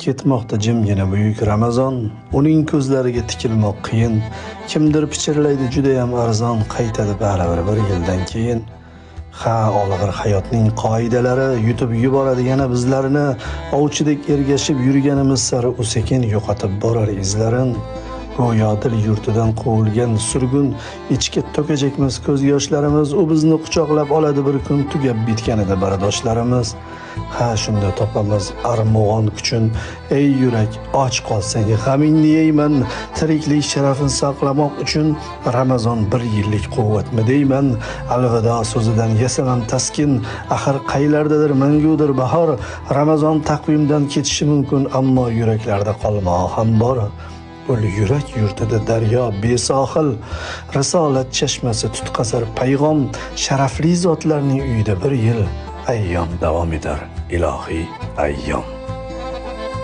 Ketmoqda jimgina buyuk Ramazon, uning ko'zlariga tikilmoq qiyin. Kimdir pichirlaydi juda ham arzon, qaytadi baribir bir yildan keyin. Ha, olg'ir hayotning qoidalari yutib yuboradi yana bizlarini, ovchidek ergashib yurganimiz sari u sekin yo'qotib borar izlarin. Go'yo dil yurtidan quvilgan surgun, ichga to'kajakmiz ko'z yoshlarimiz, u bizni quchoqlab oladi bir kun, tugab bitganida bardoshlarimiz. Ha, shunda topamiz armug'on kuchun, ey yurak, och qolsang g'amingni yeyman, tiriklik sharafini saqlamoq uchun Ramazon bir yillik quvvatmi deyman. Alvido so'zidan yasaman taskin, axir qaylardadir mangudir bahor. Ramazon taqvimdan ketishi mumkin, ammo yuraklarda qolmog'i ham bor. Ul yurak yurtida daryo besohil, risolat chashmasi tutqazar payg'om, sharafli zotlarning uyida bir yil ayyom davom etar, ilohiy ayyom.